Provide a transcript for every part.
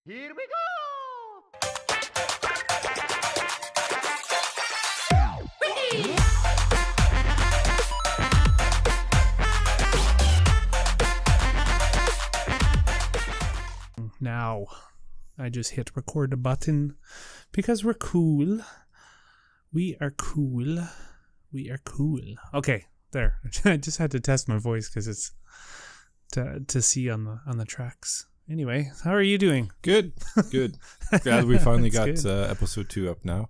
Here we go! Now, I just hit record the button because we're cool. We are cool. We are cool. Okay, there. I just had to test my voice because it's to see on the tracks. Anyway, how are you doing? Good. Glad we finally got good. episode 2 up now.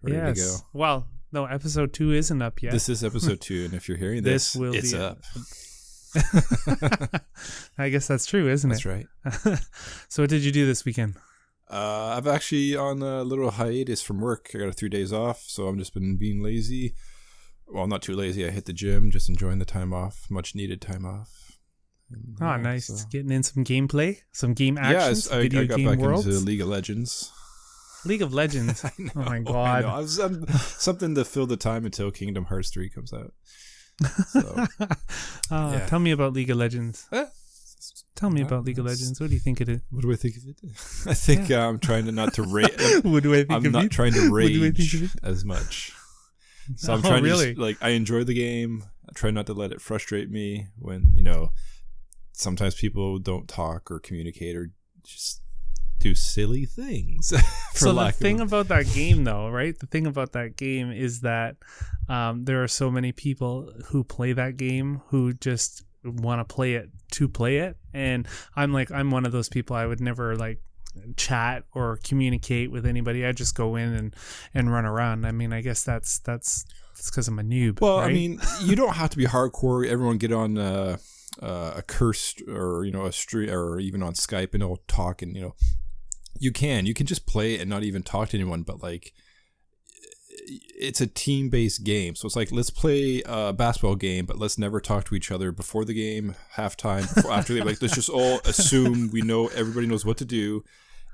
Ready to go. Well, no, episode 2 isn't up yet. This is episode 2, and if you're hearing this, it's up. I guess that's true, isn't That's it? That's right. So what did you do this weekend? I've actually on a little hiatus from work. I got 3 days off, so I've just been being lazy. Well, not too lazy. I hit the gym, just enjoying the time off. Much needed time off. And, Oh, nice. so- Getting in some gameplay, some game actions, I video got game back worlds. into League of Legends. League of Legends. I know, Oh my I god. know. Something to fill the time until Kingdom Hearts 3 comes out. So, yeah. Tell me about League of Legends. Tell me about League of That's- Legends. What do you think it is? What do I think of it? I think I'm trying to not to rate. What do I think I'm of not it? trying to What do I think rage of it? as much. So I'm Oh, trying really? to just, I enjoy the game. I try not to let it frustrate me when, sometimes people don't talk or communicate or just do silly things. So the thing about that game, though, right? The thing about that game is that there are so many people who play that game who just want to play it, and I'm one of those people. I would never chat or communicate with anybody. I just go in and run around. I mean, I guess that's because I'm a noob. Well, right? I mean, you don't have to be hardcore. Everyone get on a cursed or a street or even on Skype and all talk and you can just play it and not even talk to anyone, but it's a team-based game. So it's let's play a basketball game, but let's never talk to each other before the game, halftime, after the game. Let's just all assume we know everybody knows what to do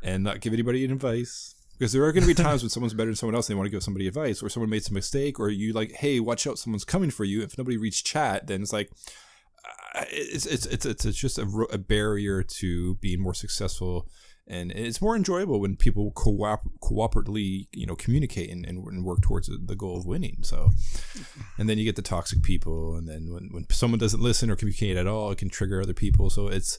and not give anybody an advice. Because there are going to be times when someone's better than someone else and they want to give somebody advice, or someone made some mistake, or you hey, watch out, someone's coming for you. If nobody reads chat, then it's it's just a barrier to being more successful. And it's more enjoyable when people cooperatively, communicate and work towards the goal of winning. So, and then you get the toxic people, and then when someone doesn't listen or communicate at all, it can trigger other people. So it's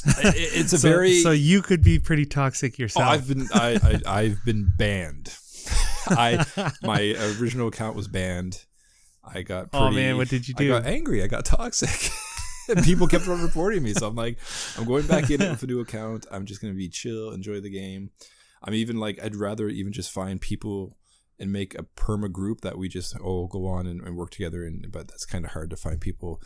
a so you could be pretty toxic yourself. I've been banned. My original account was banned. I got pretty, oh man, what did you do? I got angry. I got toxic. And people kept on reporting me. So I'm going back in it with a new account. I'm just going to be chill, enjoy the game. I'm even I'd rather even just find people and make a perma group that we just all go on and work together. But that's kind of hard to find people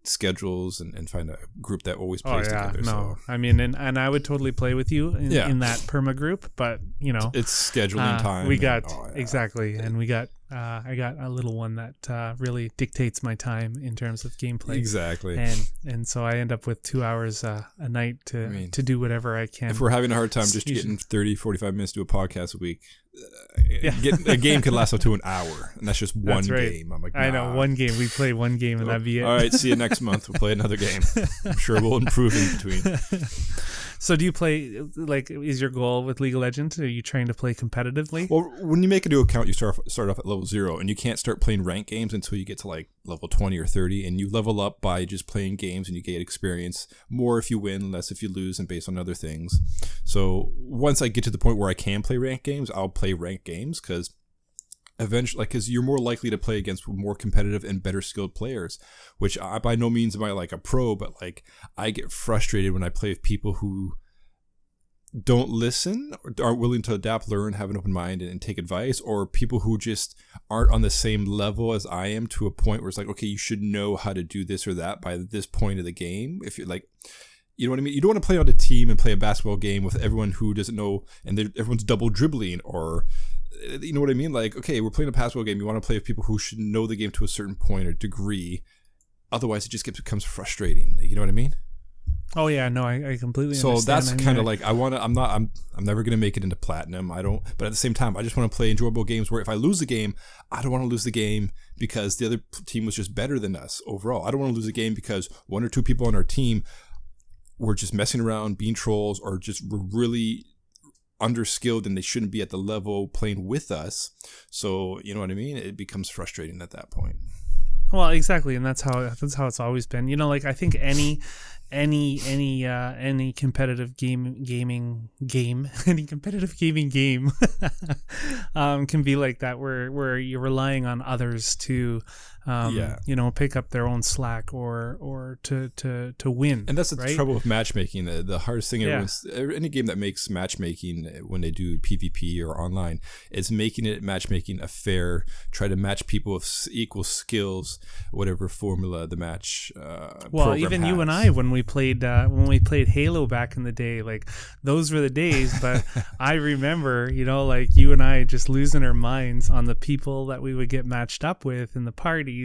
schedules and find a group that always plays together. No. So. I mean, and I would totally play with you in that perma group, but it's scheduling time. We got exactly, and we got I got a little one that really dictates my time in terms of gameplay. Exactly, and so I end up with 2 hours a night to do whatever I can. If we're having a hard time just getting 30-45 minutes to do a podcast a week, a game could last up to an hour, and that's just one game. I'm nah. I know, one game. We play one game, and that'd be it. All right, see you next month. We'll play another game. I'm sure we'll improve in between. So do you play, is your goal with League of Legends? Are you trying to play competitively? Well, when you make a new account, you start off at level 0, and you can't start playing ranked games until you get to level 20 or 30, and you level up by just playing games, and you get experience. More if you win, less if you lose, and based on other things. So once I get to the point where I can play ranked games, I'll play ranked games, because eventually, because you're more likely to play against more competitive and better skilled players, which I by no means am I a pro, but I get frustrated when I play with people who don't listen or aren't willing to adapt, learn, have an open mind, and take advice, or people who just aren't on the same level as I am to a point where it's okay, you should know how to do this or that by this point of the game. If you're you know what I mean? You don't want to play on a team and play a basketball game with everyone who doesn't know, and everyone's double dribbling, or you know what I mean? Okay, we're playing a basketball game. You want to play with people who should know the game to a certain point or degree. Otherwise, it just becomes frustrating. You know what I mean? Oh yeah, no, I completely so understand. That's kind of I'm never gonna make it into platinum. I don't, but at the same time, I just want to play enjoyable games where if I lose the game, I don't want to lose the game because the other team was just better than us overall. I don't want to lose a game because one or two people on our team were just messing around, being trolls, or just were really underskilled and they shouldn't be at the level playing with us. So you know what I mean? It becomes frustrating at that point. Well, exactly, and that's how it's always been. You know, like I think any competitive gaming game any competitive gaming game can be like that, where you're relying on others to you know, pick up their own slack or to win. And that's the right? trouble with matchmaking. The hardest thing, any game that makes matchmaking when they do PvP or online, is making matchmaking a fair, try to match people with equal skills, whatever formula the match well, even has. You and I, when we played Halo back in the day, like those were the days. But I remember, you know, like you and I just losing our minds on the people that we would get matched up with in the parties,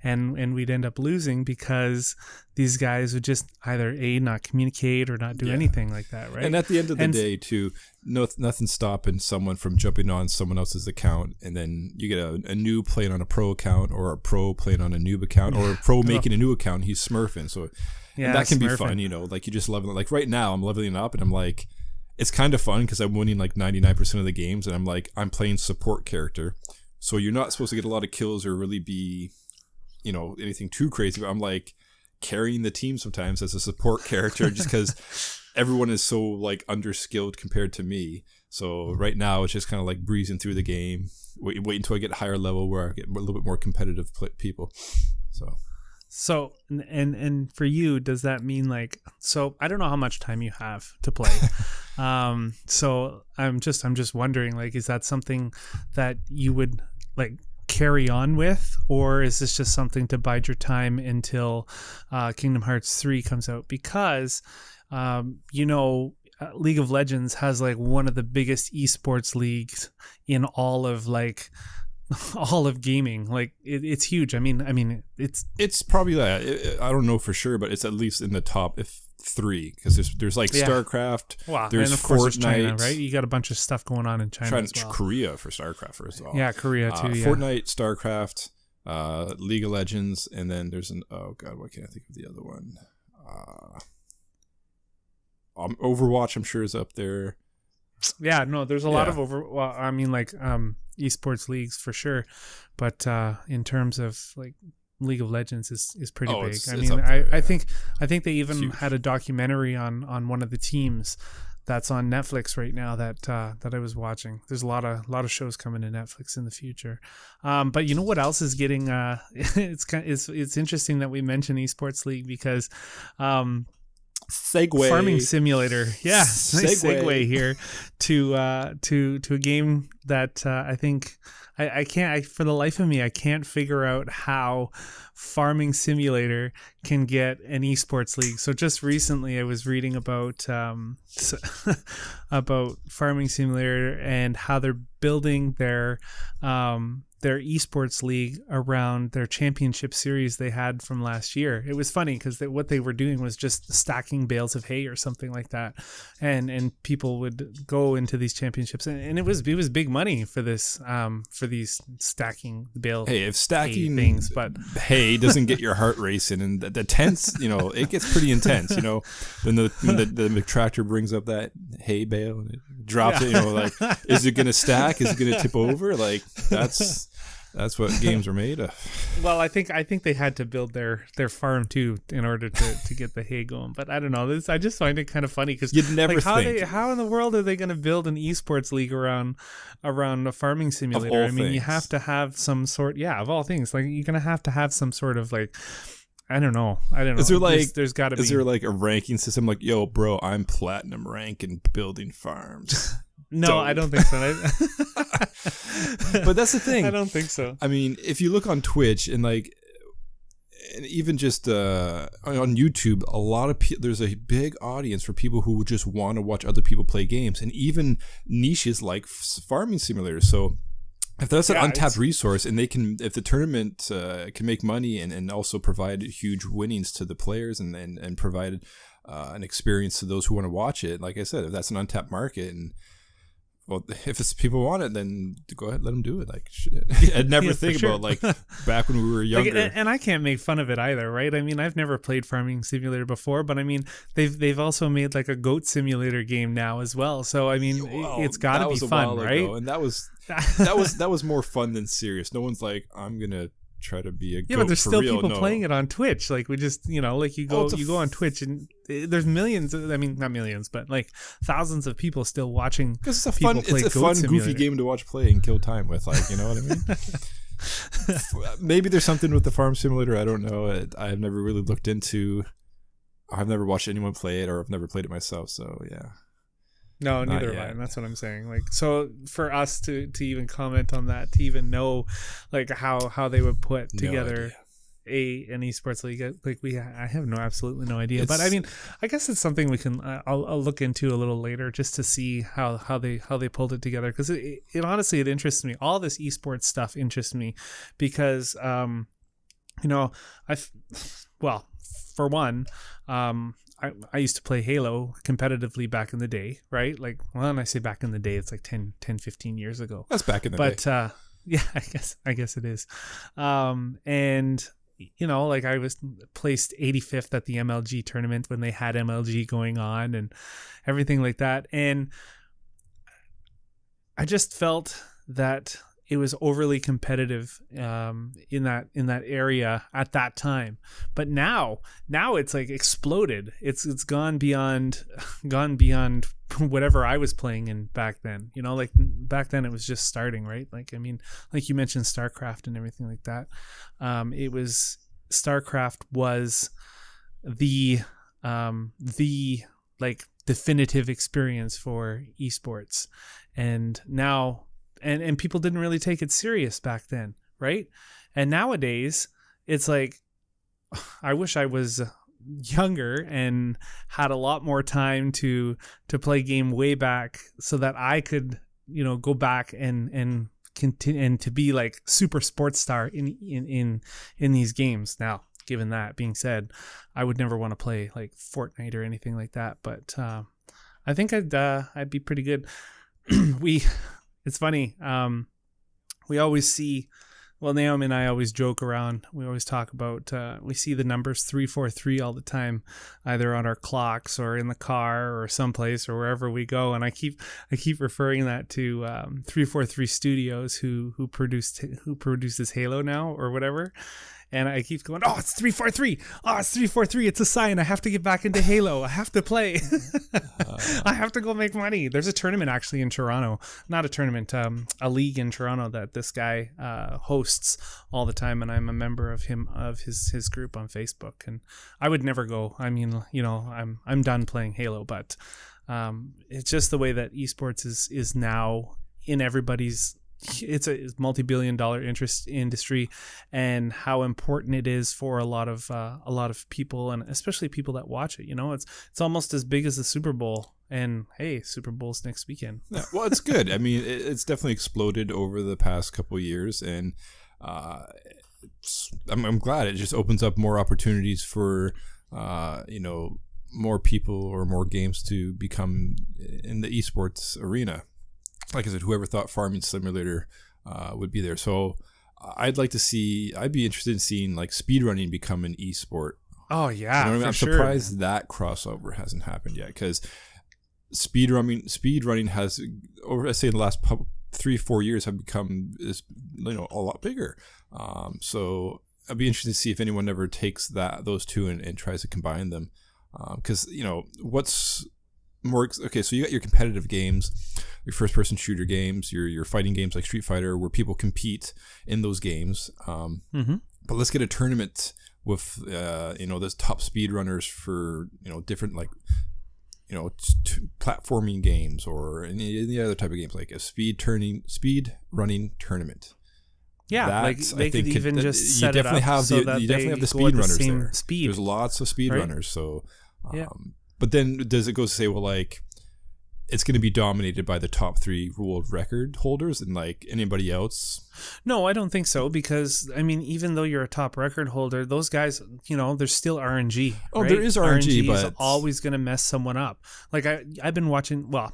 and we'd end up losing because these guys would just either not communicate or not do anything like that, right? And at the end of the day, too, nothing stopping someone from jumping on someone else's account, and then you get a noob playing on a pro account, or a pro playing on a noob account, or a pro making a new account. He's smurfing, so that can be fun. You know, like you just level. Like right now, I'm leveling up, and I'm like, it's kind of fun because I'm winning like 99% of the games, and I'm playing support character. So you're not supposed to get a lot of kills or really be, you know, anything too crazy. But I'm like carrying the team sometimes as a support character just because everyone is so like underskilled compared to me. So right now it's just kind of like breezing through the game. Wait until I get higher level where I get a little bit more competitive people. So and for you, does that mean like, so I don't know how much time you have to play. So I'm just wondering, like, is that something that you would like carry on with, or is this just something to bide your time until Kingdom Hearts 3 comes out? Because you know, League of Legends has like one of the biggest esports leagues in all of gaming. Like it's huge. I mean it's probably that. I don't know for sure, but it's at least in the top 3, because there's like StarCraft. Wow. There's and of course Fortnite, it's China, right? You got a bunch of stuff going on in China as well. Korea for StarCraft first of all. Yeah, Korea too. Fortnite, StarCraft, League of Legends, and then there's what can't I think of the other one? Overwatch, I'm sure, is up there. Yeah, no, there's a lot of esports leagues for sure, but in terms of like League of Legends is pretty big. I think they even had a documentary on one of the teams that's on Netflix right now that I was watching. There's a lot of shows coming to Netflix in the future. But you know what else is getting it's interesting that we mention Esports League because segue. Farming Simulator. Yeah, nice segue here to a game that I think I can't for the life of me I can't figure out how Farming Simulator can get an esports league. So just recently I was reading about about Farming Simulator and how they're building their esports league around their championship series they had from last year. It was funny because what they were doing was just stacking bales of hay or something like that, and people would go into these championships, and it was big money for this for these stacking bale. Hey, if stacking hay things, but hay doesn't get your heart racing, and the tense, you know, it gets pretty intense. You know, when the tractor brings up that hay bale and it drops it, you know, like, is it gonna stack? Is it gonna tip over? Like that's what games are made of. Well, I think they had to build their farm too in order to get the hay going. But I don't know. I just find it kind of funny because you'd never think. How in the world are they going to build an esports league around a farming simulator? I mean, you have to have some sort. Yeah, of all things, like you're going to have some sort of like. I don't know. Is there like there's got to be? Is there like a ranking system? Like, yo, bro, I'm platinum rank in building farms. No, I don't think so. But that's the thing. I don't think so. I mean, if you look on Twitch and even just on YouTube, a lot of there's a big audience for people who just want to watch other people play games, and even niches like farming simulators. So if that's an untapped resource, and if the tournament can make money and also provide huge winnings to the players and provide an experience to those who want to watch it, like I said, if that's an untapped market, and well, if it's people want it, then go ahead, let them do it. Like, I'd never think about like back when we were younger. Like, and I can't make fun of it either, right? I mean, I've never played Farming Simulator before, but I mean, they've also made like a goat simulator game now as well. So I mean, it's got to be fun, right? And that was more fun than serious. No one's like, I'm gonna try to be a goat. Yeah, but there's for still real. people No. playing it on Twitch. Like we just, like you go on Twitch and there's millions. I mean, not millions, but like thousands of people still watching. Because it's a fun, goofy game to watch play and kill time with. Like, you know what I mean? Maybe there's something with the farm simulator. I don't know. I've never really looked into. I've never watched anyone play it, or I've never played it myself. So yeah. No, neither have I, and that's what I'm saying. Like, so for us to even comment on that, to even know, like how they would put together an esports league, like I have absolutely no idea. But I mean, I guess it's something we can I'll look into a little later just to see how they pulled it together, because it honestly, it interests me. All this esports stuff interests me because for one, I used to play Halo competitively back in the day, right? Like, well, when I say back in the day, it's like 10, 15 years ago. That's back in the day. But yeah, I guess it is. And like I was placed 85th at the MLG tournament when they had MLG going on and everything like that. And I just felt that it was overly competitive in that area at that time. But now it's like exploded. It's gone beyond whatever I was playing in back then. Like back then it was just starting, right? Like, I mean, like you mentioned StarCraft and everything like that. StarCraft was the like definitive experience for esports. And now and people didn't really take it serious back then, right? And nowadays, it's like, I wish I was younger and had a lot more time to play game way back, so that I could, go back and continue and to be like super sports star in these games. Now, given that being said, I would never want to play like Fortnite or anything like that, but I think I'd be pretty good. It's funny. We always see, well, Naomi and I always joke around. We always talk about, we see the numbers 343 all the time, either on our clocks or in the car or someplace or wherever we go. And I keep referring that to 343 Studios, who produces Halo now or whatever. And I keep going, oh, it's 343. Oh, it's 343. It's a sign. I have to get back into Halo. I have to play. I have to go make money. There's a tournament actually in Toronto. Not a tournament, a league in Toronto that this guy hosts all the time. And I'm a member of his group on Facebook. And I would never go. I mean, I'm done playing Halo. But it's just the way that esports is now in everybody's. It's a multi-billion-dollar industry, and how important it is for a lot of people, and especially people that watch it. It's almost as big as the Super Bowl. And hey, Super Bowl's next weekend. Yeah, well, it's good. I mean, it's definitely exploded over the past couple of years, and I'm glad it just opens up more opportunities for more people or more games to become in the esports arena. Like I said, whoever thought Farming Simulator would be there. So I'd be interested in seeing like speedrunning become an esport. Oh yeah, I mean? I'm surprised that crossover hasn't happened yet, because speedrunning has, over let's say in the last 3-4 years, have become a lot bigger. So I'd be interested to see if anyone ever takes those two and tries to combine them, because what's more okay, so you got your competitive games, your first person shooter games, your fighting games like Street Fighter, where people compete in those games. But let's get a tournament with those top speedrunners for different platforming games or any other type of games, like a speed running tournament. Yeah, like they could even just set it up you definitely have the speed runners there. Speed. There's lots of speed runners, so yeah. But then does it go to say, well, like, it's going to be dominated by the top 3 world record holders and like anybody else? No, I don't think so, because I mean, even though you're a top record holder, those guys, there's still RNG. Oh, right? there is RNG, but is always going to mess someone up. Like I've been watching. Well,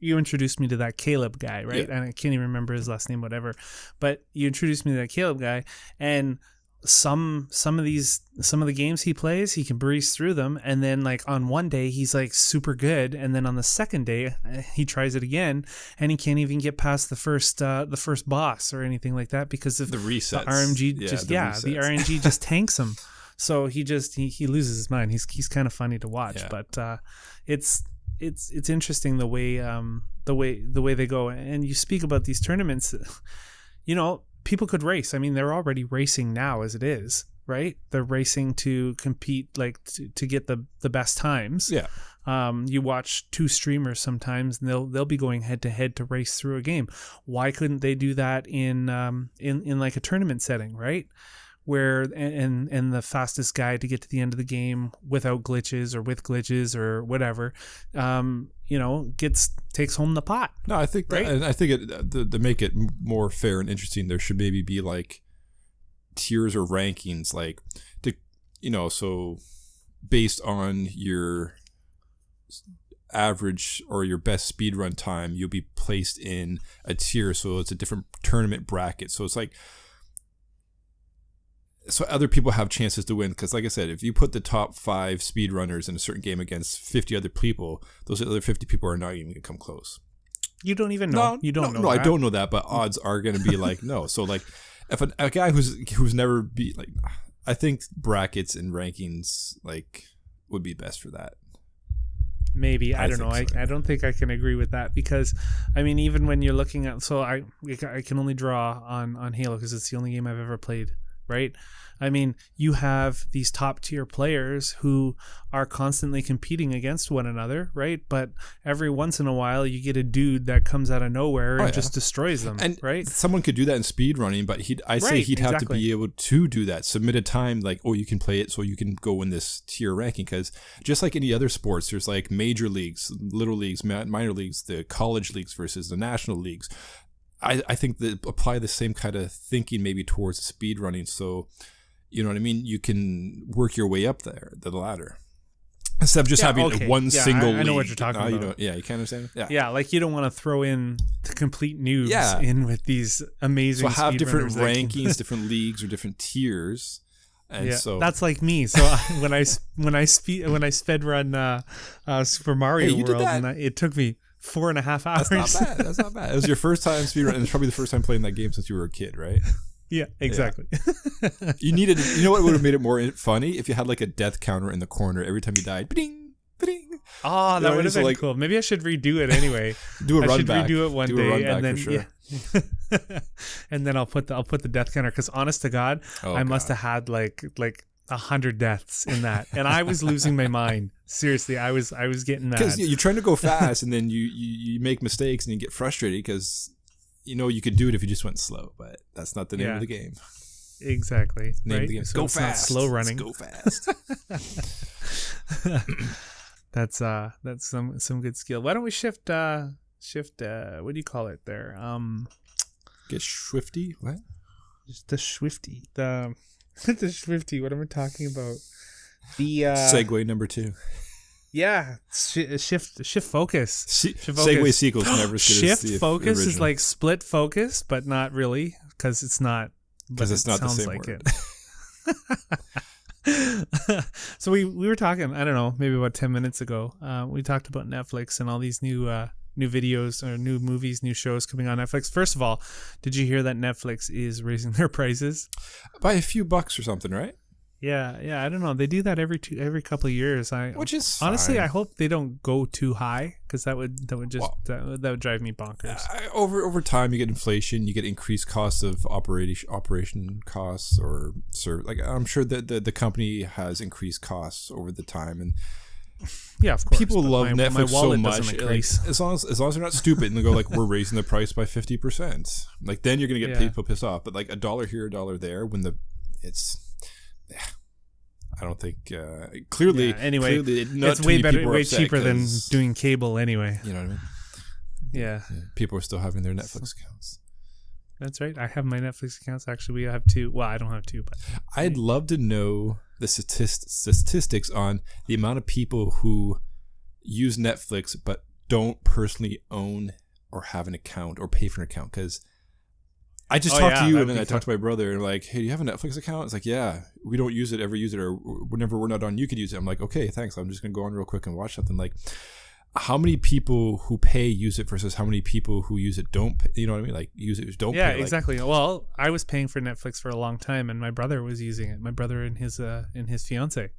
you introduced me to that Caleb guy, right? Yeah. And I can't even remember his last name, whatever. But you introduced me to that Caleb guy, and some of the games he plays, he can breeze through them, and then like on one day he's like super good, and then on the second day he tries it again and he can't even get past the first boss or anything like that because of The resets. the RNG. The resets. RNG just tanks him. So he loses his mind. He's kind of funny to watch, Yeah. but it's interesting the way they go. And you speak about these tournaments, you know, people could race. I mean, they're already racing now as it is, right? They're racing to compete, like to get the best times. Yeah. You watch two streamers sometimes, and they'll be going head to head to race through a game. Why couldn't they do that in like a tournament setting, right? Where and the fastest guy to get to the end of the game without glitches or with glitches or whatever, you know, takes home the pot. No, I think right? and I think to make it more fair and interesting, there should maybe be like tiers or rankings, like to, you know, so based on your average or your best speedrun time, you'll be placed in a tier, so it's a different tournament bracket. So it's like, so other people have chances to win, because like I said, if you put the top 5 speedrunners in a certain game against 50 other people, those other 50 people are not even going to come close. You don't even know. You don't know. No, I don't know that, but odds are going to be like no. So like, if a guy who's never beat, like, I think brackets and rankings like would be best for that. Maybe, I don't know. So. I don't think I can agree with that, because I mean, even when you're looking at, so I can only draw on Halo because it's the only game I've ever played, right? I mean, you have these top tier players who are constantly competing against one another, right? But every once in a while you get a dude that comes out of nowhere and just destroys them, and right? Someone could do that in speedrunning, but he'd have to be able to do that. Submit a time like, oh, you can play it, so you can go in this tier ranking. Because just like any other sports, there's like major leagues, little leagues, minor leagues, the college leagues versus the national leagues. I think that apply the same kind of thinking maybe towards speedrunning. So, you know what I mean? You can work your way up there, the ladder. Instead of just having one single league. I know what you're talking about. You can't understand? Yeah, like you don't want to throw in the complete noobs in with these amazing So have different rankings, different leagues or different tiers. And so that's like me. So when I sped run Super Mario World, and it took me 4.5 hours. That's not bad. It was your first time speedrun, and it's probably the first time playing that game since you were a kid, right? Yeah, exactly. Yeah. You know what would have made it more funny? If you had like a death counter in the corner every time you died. Ba-ding, ba-ding. Oh, that would have been cool. Maybe I should redo it anyway. Do a run I back. should redo it one day, and then sure. and then I'll put the death counter, because honest to God, I must have had like 100 deaths in that, and I was losing my mind. Seriously, I was getting mad. Because you're trying to go fast, and then you make mistakes, and you get frustrated because you know you could do it if you just went slow, but that's not the name of the game. Exactly. Name of the game. So go fast. Slow running. Let's go fast. That's some good skill. Why don't we shift what do you call it there? Get swifty. What? Just the swifty. The swifty. What am I talking about? The segue number 2. Yeah, shift focus. Segue sequels never as good as the focus original. is like split focus, but not really, because it's not. Because it's not the same like word. It. So we were talking, I don't know, maybe about 10 minutes ago. We talked about Netflix and all these new videos or new movies, new shows coming on Netflix. First of all, did you hear that Netflix is raising their prices by a few bucks or something, right? Yeah. I don't know. They do that every couple of years. Which is honestly, fine. I hope they don't go too high, because that would drive me bonkers. Over time, you get inflation, you get increased costs of operation costs, or like I'm sure that the company has increased costs over the time, and yeah, of course. People love Netflix my so wallet much. doesn't Like, increase. as long as they're not stupid and they go like, we're raising the price by 50%. Like then you're gonna get people pissed off. But like $1 here, $1 there, when I don't think clearly. Anyway, clearly it's way better, way cheaper than doing cable anyway. You know what I mean? Yeah. People are still having their Netflix accounts. That's right. I have my Netflix accounts. Actually, we have 2. Well, I don't have 2, but I'd love to know the statistics on the amount of people who use Netflix but don't personally own or have an account or pay for an account, because I just talked to you and then I talked to my brother and like, hey, do you have a Netflix account? It's like, yeah, we don't ever use it, or whenever we're not on, you could use it. I'm like, okay, thanks. I'm just going to go on real quick and watch something. Like, how many people who pay use it versus how many people who use it don't pay, you know what I mean? Like, use it, don't pay. Yeah, exactly. Well, I was paying for Netflix for a long time and my brother was using it. My brother and his fiance.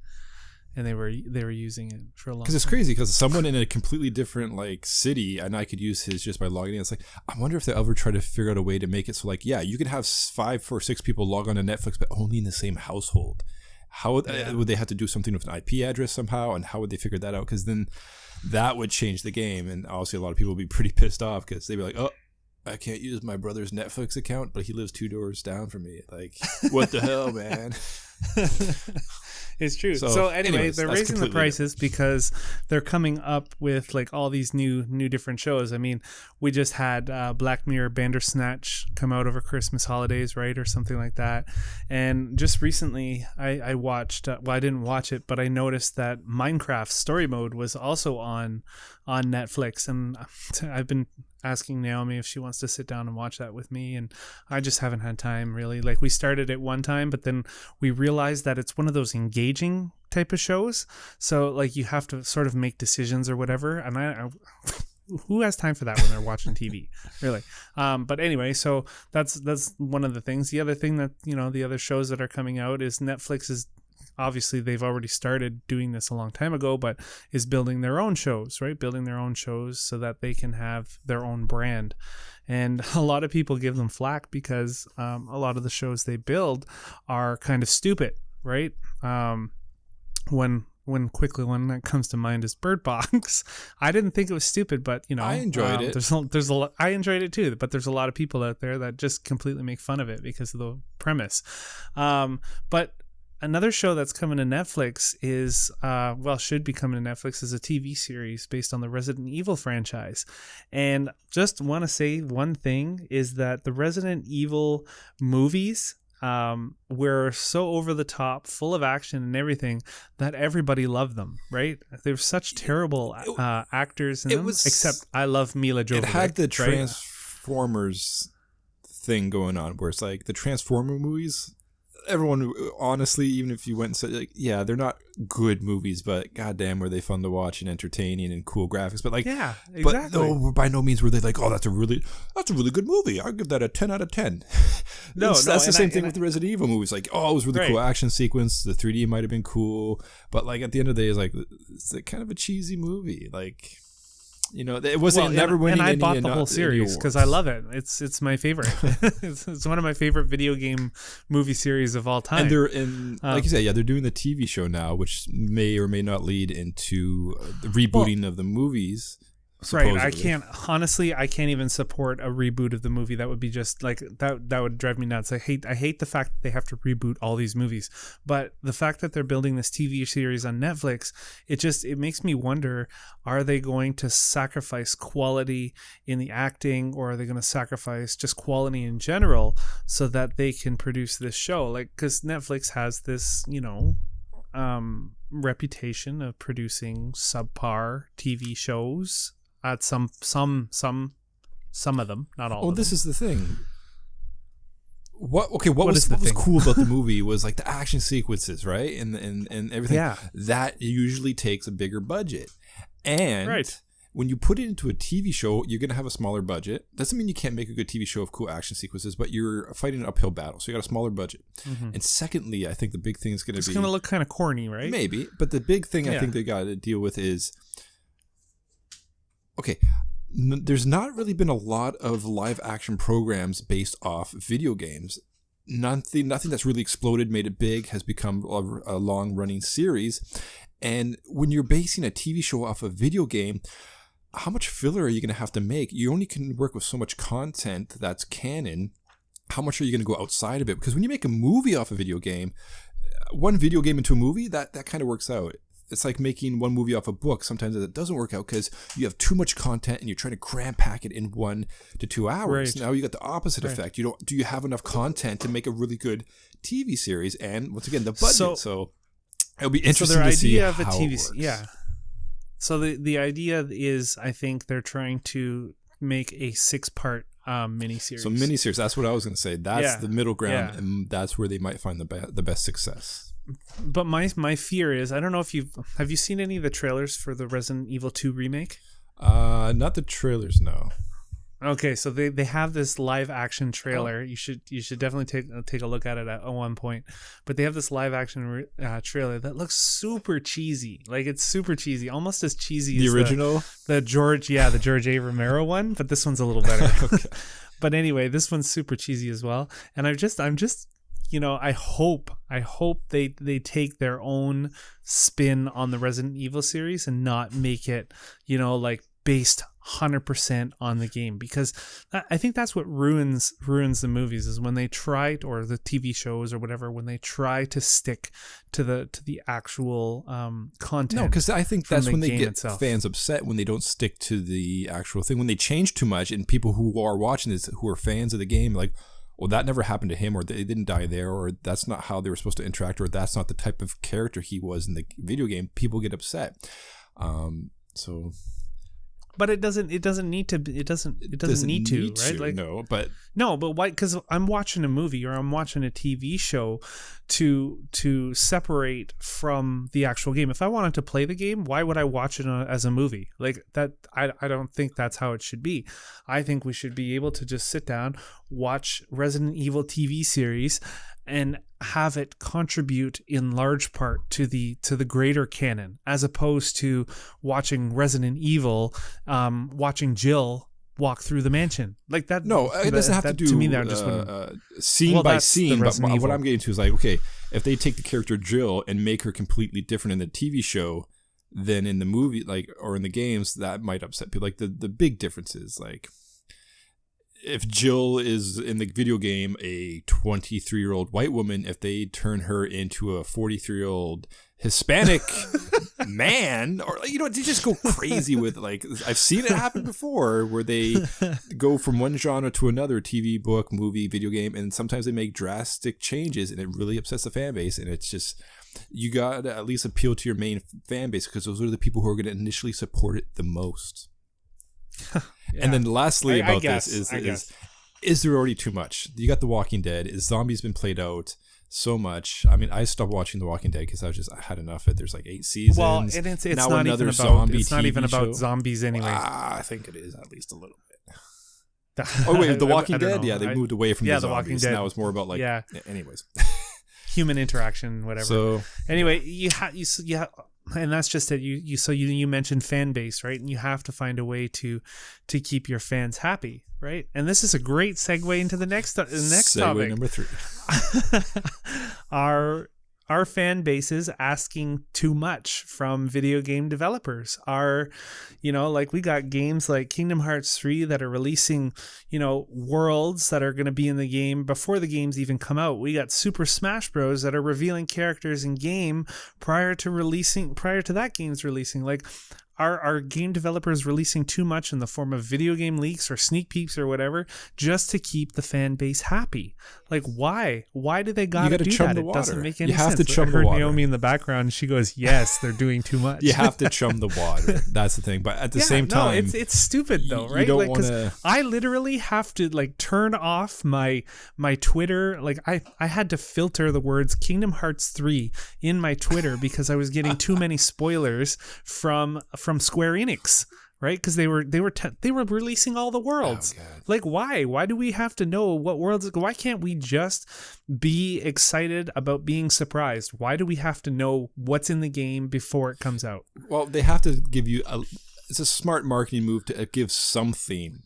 And they were using it for a long time. Because it's crazy, because someone in a completely different like city, and I could use his just by logging in. It's like, I wonder if they ever try to figure out a way to make it so like, yeah, you can have 5 or 6 people log on to Netflix, but only in the same household. How would they have to do something with an IP address somehow? And how would they figure that out? Because then that would change the game. And obviously a lot of people would be pretty pissed off because they'd be like, oh, I can't use my brother's Netflix account, but he lives 2 doors down from me. Like, what the hell, man? It's true. So anyway, anyways, they're raising the prices because they're coming up with like all these new different shows. I mean, we just had Black Mirror Bandersnatch come out over Christmas holidays, right, or something like that. And just recently, I watched. Well, I didn't watch it, but I noticed that Minecraft Story Mode was also on Netflix, and I've been asking Naomi if she wants to sit down and watch that with me, and I just haven't had time really. Like, we started it one time, but then we realized that it's one of those engaging type of shows, so like you have to sort of make decisions or whatever, and I who has time for that when they're watching TV, really? But anyway, so that's one of the things. The other thing that, you know, the other shows that are coming out is Netflix is, obviously they've already started doing this a long time ago, but is building their own shows, right? Building their own shows so that they can have their own brand. And a lot of people give them flack because a lot of the shows they build are kind of stupid, right? One that comes to mind is Bird Box. I didn't think it was stupid, but you know, I enjoyed it. There's a lot. I enjoyed it too, but there's a lot of people out there that just completely make fun of it because of the premise. But another show that's coming to Netflix is, should be coming to Netflix, is a TV series based on the Resident Evil franchise. And just want to say one thing is that the Resident Evil movies were so over the top, full of action and everything, that everybody loved them, right? They were such terrible actors in them, except I love Mila Jovovich. It had the Transformers thing going on, where it's like the Transformer movies, everyone, honestly, even if you went and said, like, yeah, they're not good movies, but goddamn, were they fun to watch and entertaining and cool graphics. But like, yeah, exactly. But no, by no means were they like, oh, that's a really good movie. I'll give that a 10 out of 10. That's the same thing with the Resident Evil movies. Like, oh, it was really cool action sequence. The 3D might have been cool, but like at the end of the day, it's like, it's kind of a cheesy movie. Like, you know, it wasn't never winning. And I bought the whole series because I love it. It's my favorite. it's one of my favorite video game movie series of all time. And they're like you said, yeah, they're doing the TV show now, which may or may not lead into the rebooting of the movies. Supposedly. Right. I can't even support a reboot of the movie. That would be just like that would drive me nuts. I hate the fact that they have to reboot all these movies. But the fact that they're building this TV series on Netflix, it makes me wonder, are they going to sacrifice quality in the acting, or are they going to sacrifice just quality in general so that they can produce this show? Like, cuz Netflix has this, you know, reputation of producing subpar TV shows. At some of them, not all. Oh, of this them. is the thing. What was cool about the movie was like the action sequences, right, and everything. Yeah. That usually takes a bigger budget, and when you put it into a TV show, you're gonna have a smaller budget. Doesn't mean you can't make a good TV show of cool action sequences, but you're fighting an uphill battle, so you got a smaller budget. Mm-hmm. And secondly, I think the big thing is gonna be, it's gonna look kind of corny, right? Maybe, but the big thing I think they got to deal with is, okay, there's not really been a lot of live action programs based off video games. Nothing that's really exploded, made it big, has become a long running series. And when you're basing a TV show off a video game, how much filler are you going to have to make? You only can work with so much content that's canon. How much are you going to go outside of it? Because when you make a movie off a video game, one video game into a movie, that kind of works out. It's like making one movie off a book. Sometimes it doesn't work out because you have too much content and you're trying to cram pack it in 1 to 2 hours. Right. Now you got the opposite effect. Do you have enough content to make a really good TV series? And once again, the budget. So it'll be interesting to see how it works. So the idea is, I think they're trying to make a 6-part miniseries. So miniseries, that's what I was going to say. That's the middle ground, Yeah. and that's where they might find the best success. But my fear is, I don't know if have you seen any of the trailers for the Resident Evil 2 remake? Not the trailers, no. Okay, so they have this live action trailer. You should definitely take a look at it at one point. But they have this live action trailer that looks super cheesy. Like, it's super cheesy, almost as cheesy The as original, the George A. Romero one. But this one's a little better. Okay. But anyway, this one's super cheesy as well. And I'm just I hope they take their own spin on the Resident Evil series and not make it like based 100% on the game, because I think that's what ruins the movies, is when they try, or the TV shows or whatever, when they try to stick to the actual content. No, because I think that's when they get itself. Fans upset when they don't stick to the actual thing, when they change too much, and people who are watching this, who are fans of the game, like, well, that never happened to him, or they didn't die there, or that's not how they were supposed to interact, or that's not the type of character he was in the video game. People get upset. But it doesn't need to. It doesn't need to, right? Like, no, but why? Because I'm watching a movie or I'm watching a TV show to separate from the actual game. If I wanted to play the game, why would I watch it as a movie? Like that, I don't think that's how it should be. I think we should be able to just sit down, watch Resident Evil TV series, and have it contribute in large part to the greater canon, as opposed to watching Resident Evil, watching Jill walk through the mansion like that. No, it doesn't have to do to me. That just scene by scene. But what Evil. I'm getting to is like, okay, if they take the character Jill and make her completely different in the TV show than in the movie, like, or in the games, that might upset people. Like the big differences, like, if Jill is in the video game a 23-year-old white woman, if they turn her into a 43-year-old Hispanic man, or they just go crazy with, like, I've seen it happen before, where they go from one genre to another, TV, book, movie, video game, and sometimes they make drastic changes, and it really upsets the fan base. And it's just, you got to at least appeal to your main fan base, because those are the people who are going to initially support it the most. Yeah. And then lastly about this is there already too much? You got The Walking Dead. Zombies been played out so much. I mean, I stopped watching The Walking Dead because I had enough of it. There's like 8 seasons. Well, and it's now not another even zombie it's not TV even about show. zombies anyway. I think it is, at least a little bit. Oh wait, The Walking Dead. Yeah, they moved away from the The Walking zombies. Dead. Now it's more about, like, anyways. Human interaction, whatever. So anyway, you and that's just it. You mentioned fan base, right? And you have to find a way to keep your fans happy, right? And this is a great segue into the next segue topic. number 3. Our fan bases asking too much from video game developers. Like, we got games like Kingdom Hearts 3 that are releasing, worlds that are going to be in the game before the games even come out. We got Super Smash Bros. That are revealing characters in game prior to that game's releasing. Like, are game developers releasing too much in the form of video game leaks or sneak peeks or whatever just to keep the fan base happy? Like, why? Why do they gotta do chum that? the It water. doesn't make any You have sense. to chum I heard the water. Naomi in the background. She goes, "Yes, they're doing too much." You have to chum the water. That's the thing. But at the same time, it's stupid though, right? You don't Like, want to. I literally have to, like, turn off my Twitter. Like, I had to filter the words Kingdom Hearts 3 in my Twitter because I was getting too many spoilers from Square Enix, right? Because they were releasing all the worlds. Oh, God. Like, why do we have to know what worlds? Why can't we just be excited about being surprised? Why do we have to know what's in the game before it comes out? Well, they have to give you it's a smart marketing move to give something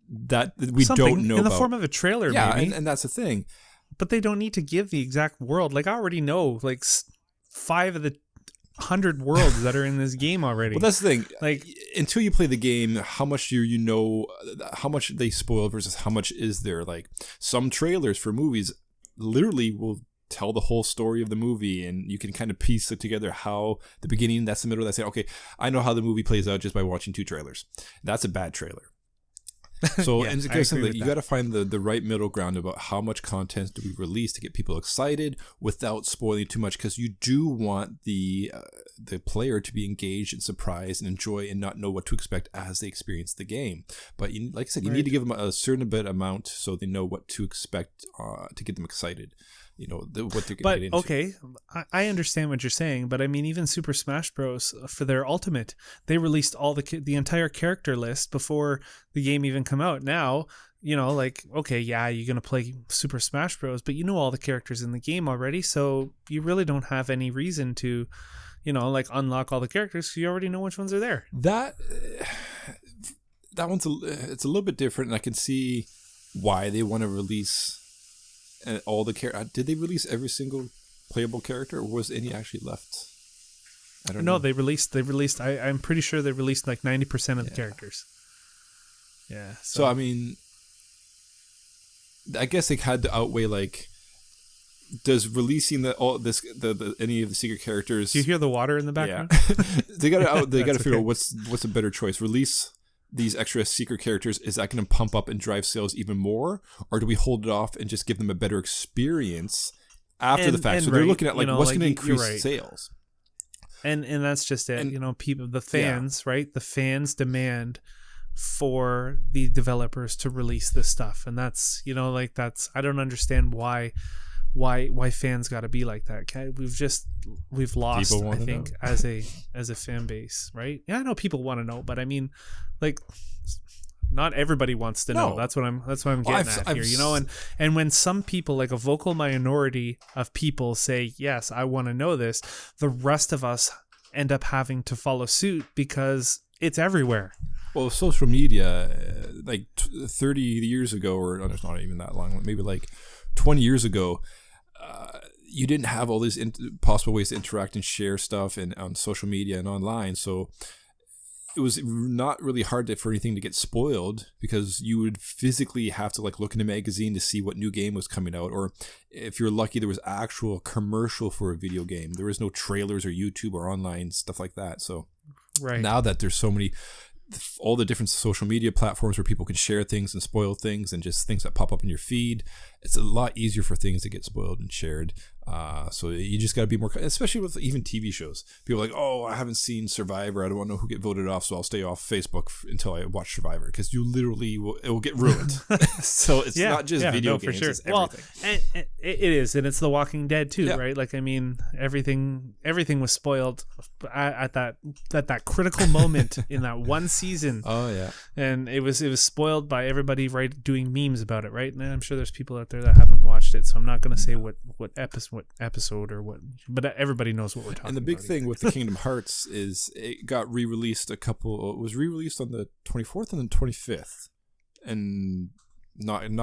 that we don't know in the about. form of a trailer, Yeah, maybe. and that's the thing. But they don't need to give the exact world. Like, I already know, like, 5 of the 100 worlds that are in this game already. Well, that's the thing. Like, until you play the game, how much do you know? How much they spoil versus how much is there? Like, some trailers for movies literally will tell the whole story of the movie, and you can kind of piece it together. How the beginning, that's the middle. That's it. Okay, I know how the movie plays out just by watching 2 trailers. That's a bad trailer. So Yeah, and I again, agree with you that. got to find the right middle ground about how much content do we release to get people excited without spoiling too much, because you do want the player to be engaged and surprised and enjoy and not know what to expect as they experience the game. But like I said, you need to give them a certain bit amount so they know what to expect to get them excited. What they're going to But get into. okay, I understand what you're saying, but I mean, even Super Smash Bros. For their Ultimate, they released all the entire character list before the game even come out. Now, like, okay, yeah, you're gonna play Super Smash Bros., but you know all the characters in the game already, so you really don't have any reason to, like unlock all the characters. 'Cause you already know which ones are there. That one's it's a little bit different, and I can see why they want to release all the did they release every single playable character, or was any actually left? I don't know. No, they released. I'm pretty sure they released like 90% of the characters. Yeah. So I mean, I guess they had to outweigh, like, does releasing any of the secret characters? Do you hear the water in the background? Yeah. they got to figure okay. out what's a better choice. Release these extra secret characters, is that going to pump up and drive sales even more, or do we hold it off and just give them a better experience after the fact? So they're looking at what's going to increase sales. And that's just it. People, the fans, right? The fans demand for the developers to release this stuff, and that's I don't understand why fans got to be like that. We've lost, I think, as a fan base, right? Yeah, I know people want to know, but I mean, like, not everybody wants to know. That's what I'm getting at here, and when some people, like a vocal minority of people, say yes, I want to know this, the rest of us end up having to follow suit because it's everywhere. Well, social media, like 30 years ago, or it's not even that long, maybe like 20 years ago, you didn't have all these possible ways to interact and share stuff and on social media and online. So it was not really hard for anything to get spoiled, because you would physically have to look in a magazine to see what new game was coming out. Or if you're lucky, there was actual commercial for a video game. There was no trailers or YouTube or online stuff like that. So now that there's so many, all the different social media platforms where people can share things and spoil things and just things that pop up in your feed, it's a lot easier for things to get spoiled and shared. So you just got to be more, especially with even TV shows. People are like, oh, I haven't seen Survivor. I don't want to know who get voted off, so I'll stay off Facebook until I watch Survivor, because you literally it will get ruined. So it's not just video games, for sure. It's everything. Well, and it is, and it's The Walking Dead too, right? Like, I mean, everything was spoiled at that critical moment in that one season. Oh yeah, and it was spoiled by everybody doing memes about it, right? And I'm sure there's people out there that haven't watched it, so I'm not going to say what episode or what, but everybody knows what we're talking about. And the big thing with the Kingdom Hearts is it got re-released it was re-released on the 24th and the 25th, and not in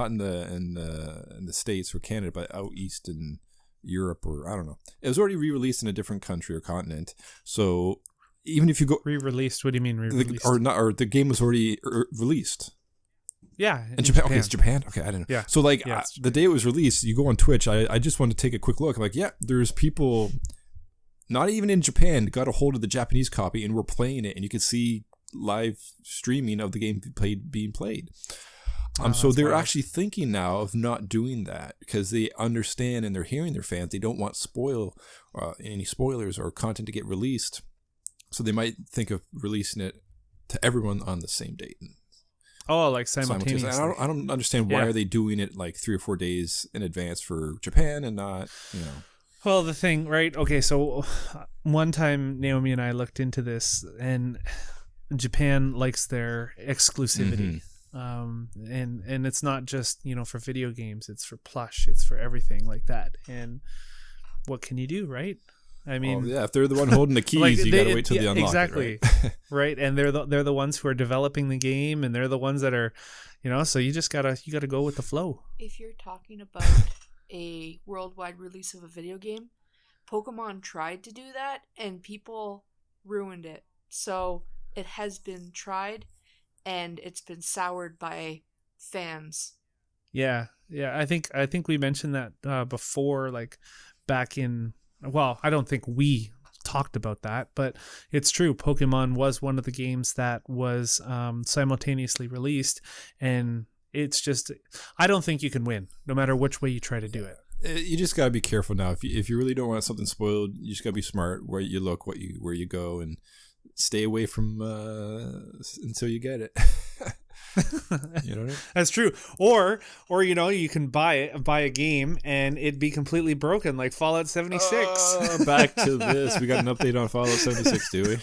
the States or Canada, but out east in Europe, or I don't know. It was already re-released in a different country or continent. So even if you go re-released, what do you mean re-released? Or the game was already released. Yeah, in Japan. Okay, it's Japan. Okay, I didn't know. Yeah. So the day it was released, you go on Twitch. I just wanted to take a quick look. I'm like, yeah, there's people, not even in Japan, got a hold of the Japanese copy and were playing it, and you could see live streaming of the game being played. So they're actually thinking now of not doing that, because they understand and they're hearing their fans. They don't want any spoilers or content to get released, so they might think of releasing it to everyone on the same date. Oh, like simultaneously. I don't understand why are they doing it like 3 or 4 days in advance for Japan and not, Well, the thing, right? Okay, so one time Naomi and I looked into this, and Japan likes their exclusivity. And it's not just, for video games, it's for plush, it's for everything like that. And what can you do, right? I mean, if they're the one holding the keys, you gotta wait till they unlock exactly, it, right? right? And they're the ones who are developing the game, and they're the ones that are, so you just gotta go with the flow. If you're talking about a worldwide release of a video game, Pokemon tried to do that, and people ruined it. So it has been tried, and it's been soured by fans. Yeah. I think we mentioned that before, like back in. Well, I don't think we talked about that, but it's true. Pokemon was one of the games that was simultaneously released, and it's just, I don't think you can win no matter which way you try to do it. You just gotta be careful now. If you really don't want something spoiled, you just gotta be smart where you look, where you go, and stay away from until you get it. You know what I mean? That's true. Or you know, you can buy a game and it'd be completely broken, like Fallout 76. Back to this. We got an update on Fallout 76, do we?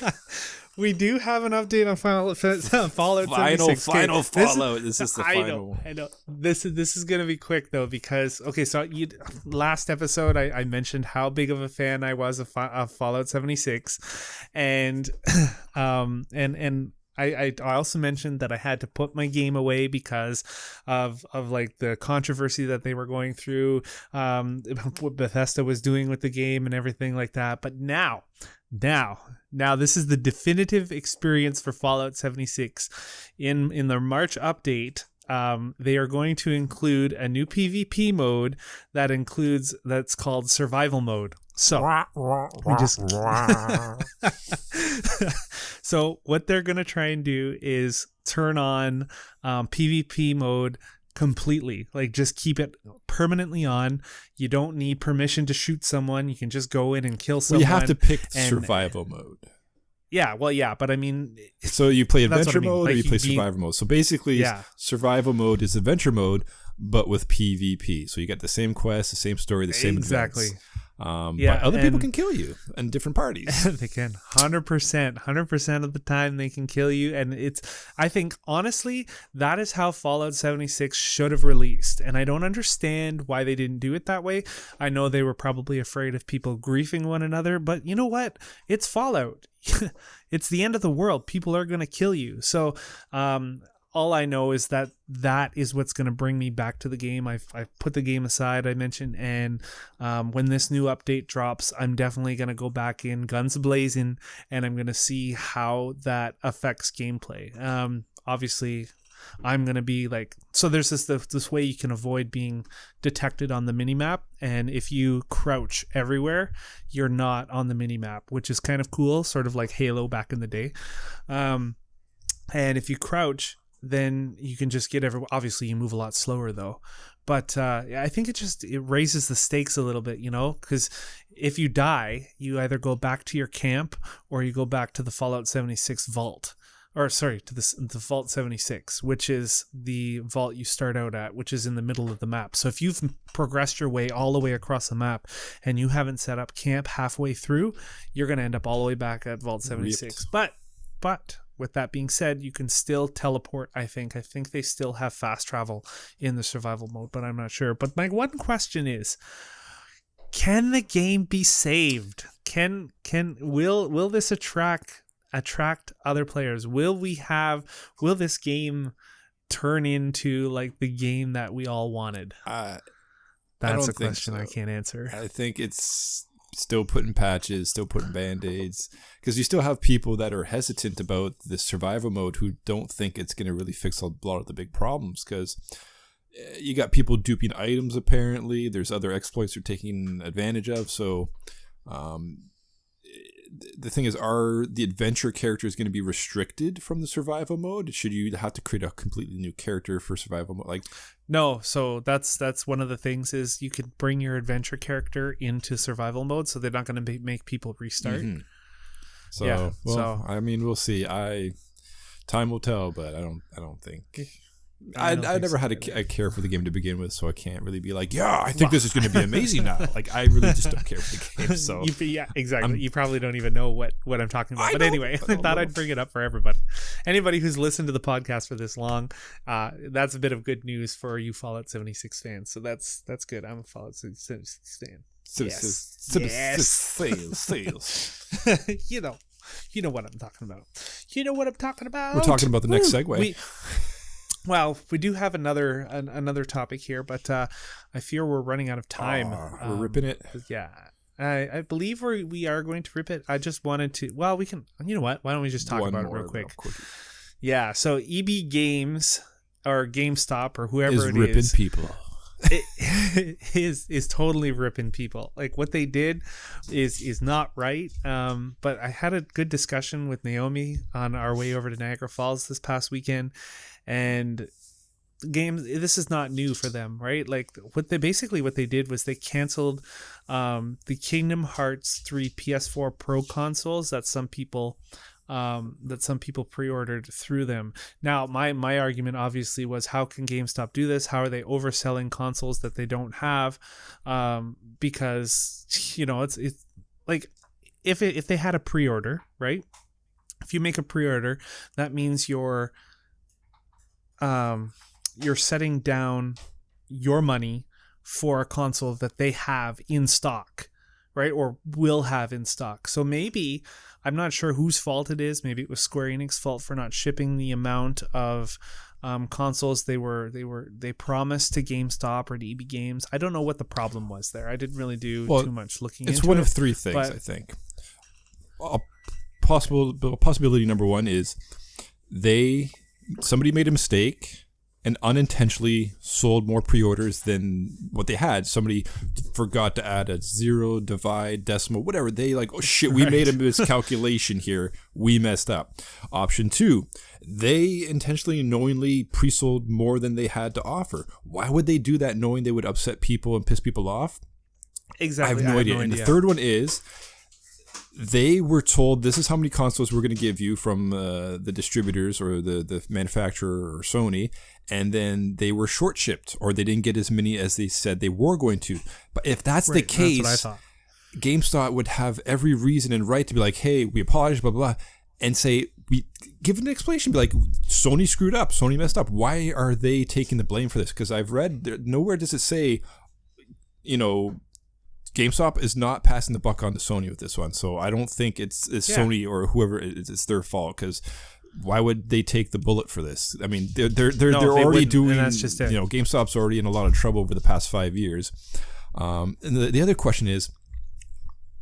We do have an update on Fallout 76. Final Fallout. This is the final. I know. This is gonna be quick though, because so last episode I mentioned how big of a fan I was of Fallout 76, and I also mentioned that I had to put my game away because of like the controversy that they were going through, what Bethesda was doing with the game and everything like that. But now this is the definitive experience for Fallout 76. In their March update, they are going to include a new PvP mode that's called survival mode. So so what they're going to try and do is turn on PvP mode completely, like just keep it permanently on. You don't need permission to shoot someone. You can just go in and kill someone. Well, you have to pick survival mode. Yeah, well, yeah, but I mean, so you play adventure mode, like, or you play survival mode. So basically, survival mode is adventure mode, but with PvP. So you get the same quest, the same story, the same exactly. events. But other people can kill you in different parties. They can 100% of the time they can kill you, and I think honestly that is how Fallout 76 should have released, and I don't understand why they didn't do it that way. I know they were probably afraid of people griefing one another, but you know what? It's Fallout. It's the end of the world. People are going to kill you. So all I know is that is what's going to bring me back to the game. I've put the game aside, I mentioned, and when this new update drops, I'm definitely going to go back in guns blazing, and I'm going to see how that affects gameplay. Obviously, I'm going to be like, so there's this way you can avoid being detected on the minimap, and if you crouch everywhere, you're not on the minimap, which is kind of cool, sort of like Halo back in the day. And if you crouch, then you can just get everywhere. Obviously, you move a lot slower though. But I think it raises the stakes a little bit, you know, because if you die, you either go back to your camp or you go back to the Fallout 76 vault. Or sorry, to the Vault 76, which is the vault you start out at, which is in the middle of the map. So if you've progressed your way all the way across the map and you haven't set up camp halfway through, you're going to end up all the way back at Vault 76. But with that being said, you can still teleport, I think. I think they still have fast travel in the survival mode, but I'm not sure. But my one question is, can the game be saved? Will this attract other players? Will this game turn into like the game that we all wanted? That's a question I can't answer. I think it's still putting patches, still putting band-aids, because you still have people that are hesitant about the survival mode who don't think it's going to really fix a lot of the big problems, because you got people duping items. Apparently there's other exploits they're taking advantage of. So the thing is, are the adventure characters going to be restricted from the survival mode? Should you have to create a completely new character for survival mode? Like, no. So that's one of the things is you could bring your adventure character into survival mode, so they're not going to make people restart. Mm-hmm. So, I mean, we'll see. Time will tell, but I don't think. I never had a care for the game to begin with, so I can't really be like, I think this is going to be amazing now. Like, I really just don't care for the game. So yeah, exactly. You probably don't even know what I'm talking about. But anyway, I thought I'd bring it up for everybody. Anybody who's listened to the podcast for this long, that's a bit of good news for you Fallout 76 fans. So that's good. I'm a Fallout 76 fan. Yes. Sales. You know what I'm talking about. We're talking about the next segue. Well, we do have another topic here, but I fear we're running out of time. We're ripping it. Yeah, I believe we are going to rip it. I just wanted to. Well, we can. You know what? Why don't we just talk about it real quick? Yeah. So EB Games or GameStop or whoever is it ripping is people. it is totally ripping people. Like what they did is not right. But I had a good discussion with Naomi on our way over to Niagara Falls this past weekend, and games, this is not new for them, right? Like what they did was they canceled the Kingdom Hearts 3 PS4 Pro consoles that some people pre-ordered through them. Now my argument obviously was, how can GameStop do this? How are they overselling consoles that they don't have? Because it's like if they had a pre-order, right? If you make a pre-order, that means you're setting down your money for a console that they have in stock, right? Or will have in stock. So maybe, I'm not sure whose fault it is. Maybe it was Square Enix's fault for not shipping the amount of consoles they promised to GameStop or to EB Games. I don't know what the problem was there. I didn't really do too much looking into it. It's one of three things, I think. Possibility number one is somebody made a mistake and unintentionally sold more pre-orders than what they had. Somebody forgot to add a zero, divide, decimal, whatever. They like, oh shit, we made a miscalculation here. We messed up. Option two, they intentionally, knowingly pre-sold more than they had to offer. Why would they do that knowing they would upset people and piss people off? Exactly. I have no idea. And the third one is, they were told this is how many consoles we're going to give you from the distributors or the manufacturer or Sony, and then they were short shipped, or they didn't get as many as they said they were going to. But if that's the case, that's what I thought. GameStop would have every reason and right to be like, hey, we apologize, blah, blah, blah, and say, we give an explanation, be like, Sony screwed up, Sony messed up. Why are they taking the blame for this? Because I've read, nowhere does it say, GameStop is not passing the buck on to Sony with this one, so I don't think it's Sony or whoever it's their fault. Because why would they take the bullet for this? I mean, they're already doing. And that's just it. GameStop's already in a lot of trouble over the past 5 years. And the other question is,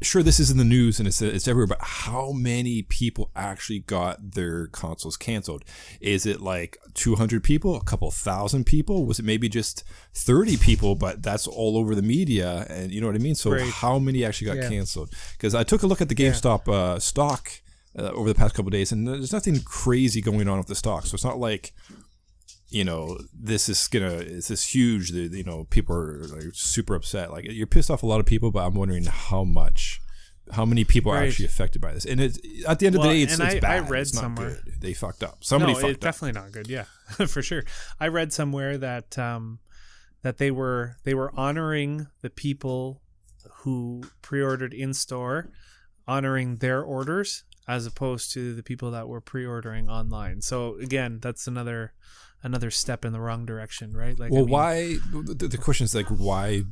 sure, this is in the news and it's everywhere, but how many people actually got their consoles canceled? Is it like 200 people, a couple thousand people? Was it maybe just 30 people, but that's all over the media? And you know what I mean? So how many actually got canceled? Because I took a look at the GameStop stock over the past couple of days, and there's nothing crazy going on with the stock. So it's not like, this is huge. People are like super upset. Like, you're pissed off a lot of people, but I'm wondering how many people are actually affected by this. And at the end of the day, it's bad. I read it's not somewhere good. They fucked up. Somebody fucked up. Definitely not good. Yeah, for sure. I read somewhere that that they were honoring the people who pre-ordered in store, honoring their orders, as opposed to the people that were pre-ordering online. So again, that's another step in the wrong direction, right? Like, well, why? The question is like, why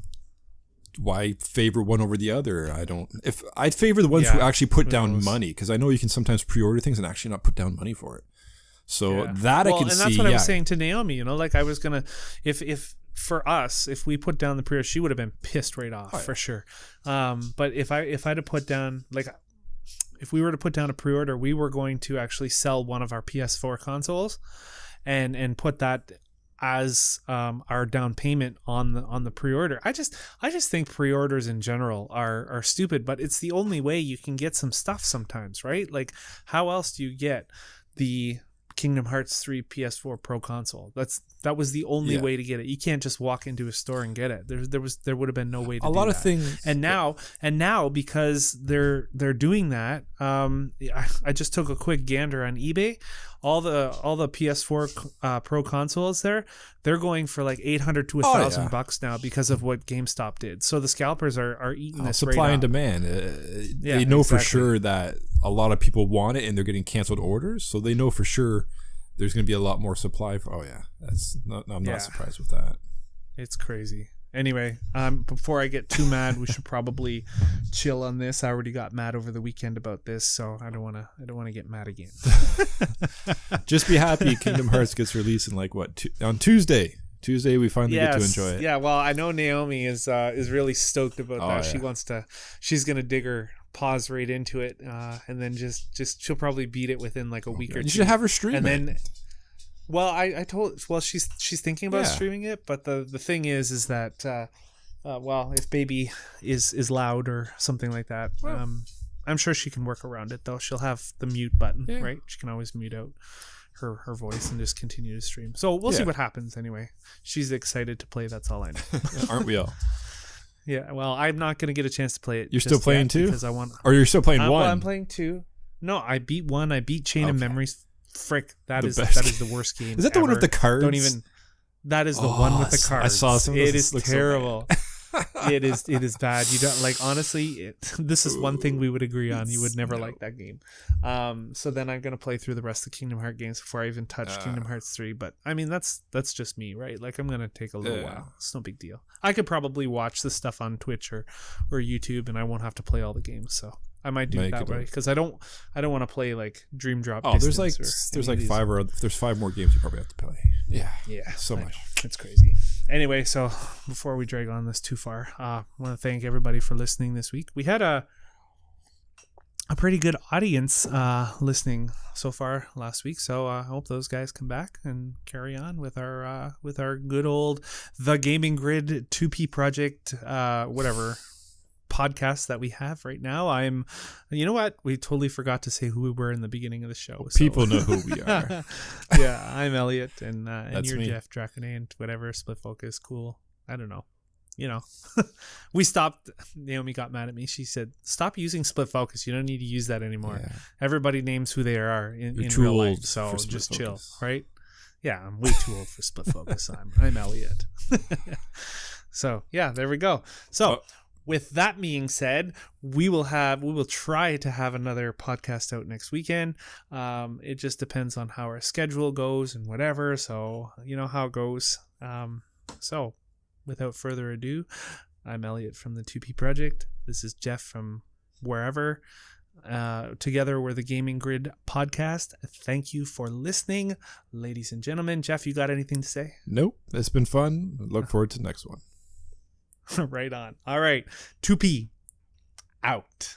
favor one over the other? If I'd favor the ones who actually put down money, because I know you can sometimes pre-order things and actually not put down money for it. So that I can see. And that's what I was saying to Naomi. Like, I was gonna, if for us, if we put down the pre-order, she would have been pissed right off for sure. But if I'd have put down, like, if we were to put down a pre-order, we were going to actually sell one of our PS4 consoles and put that as our down payment on the pre-order. I just think pre-orders in general are stupid, but it's the only way you can get some stuff sometimes, right? Like, how else do you get the Kingdom Hearts 3 PS4 Pro console? That was the only way to get it. You can't just walk into a store and get it. There would have been no way to do that. A lot of things. And now because they're doing that, I just took a quick gander on eBay. All the PS4 Pro consoles they're going for like $800 to $1,000 now because of what GameStop did. So the scalpers are eating this supply right and up. demand. They know for sure that a lot of people want it and they're getting canceled orders, so they know for sure there's going to be a lot more supply. I'm not surprised with that. It's crazy. Anyway, before I get too mad, we should probably chill on this. I already got mad over the weekend about this, so I don't want to get mad again. Just be happy Kingdom Hearts gets released in on Tuesday. Tuesday we finally get to enjoy it. Yeah, well, I know Naomi is really stoked about that. Yeah. She's gonna dig her paws right into it, and then just she'll probably beat it within like a week or two. You should have her stream and then. Well, I told. Well, she's thinking about Yeah. streaming it, but the thing is that well, if baby is loud or something like that, I'm sure she can work around it though. She'll have the mute button, Yeah. right? She can always mute out her voice and just continue to stream. So we'll see what happens anyway. She's excited to play. That's all I know. Aren't we all? Yeah. Well, I'm not gonna get a chance to play it. You're just still playing yet 2? because I want. Or you're still playing 1? Well, I'm playing 2. No, I beat 1. I beat Chain of Memories. Frick, that The is best the worst game. Is that the one with the cards? Don't even. That is the one with the cards. I saw some of it those. is terrible. It is bad. You don't like honestly. This is one thing we would agree on. You would never like that game. So then I'm gonna play through the rest of the Kingdom Hearts games before I even touch Kingdom Hearts 3. But I mean that's just me, right? Like I'm gonna take a little while. It's no big deal. I could probably watch this stuff on Twitch or YouTube, and I won't have to play all the games. So I might do it that way because I don't want to play like Dream Drop. Oh, there's like 5 more games you probably have to play. Yeah, so much. It's crazy. Anyway, so before we drag on this too far, I want to thank everybody for listening this week. We had a pretty good audience listening so far last week, so I hope those guys come back and carry on with our good old The Gaming Grid 2P project, whatever podcast that we have right now. You know what? We totally forgot to say who we were in the beginning of the show. So. People know who we are. Yeah, I'm Elliot, and you're me. Jeff Dracone, and whatever, Split Focus, cool. I don't know. You know, we stopped. Naomi got mad at me. She said, "Stop using Split Focus. You don't need to use that anymore. Yeah. Everybody names who they are in too real old life, so for Split just chill, Focus. right?" Yeah, I'm way too old for Split Focus. I'm Elliot. So yeah, there we go. So. With that being said, we will try to have another podcast out next weekend. It just depends on how our schedule goes and whatever. So you know how it goes. So without further ado, I'm Elliot from the 2P Project. This is Jeff from wherever. Together we're the Gaming Grid podcast. Thank you for listening, ladies and gentlemen. Jeff, you got anything to say? Nope. It's been fun. Look forward to the next one. Right on. All right. 2P out.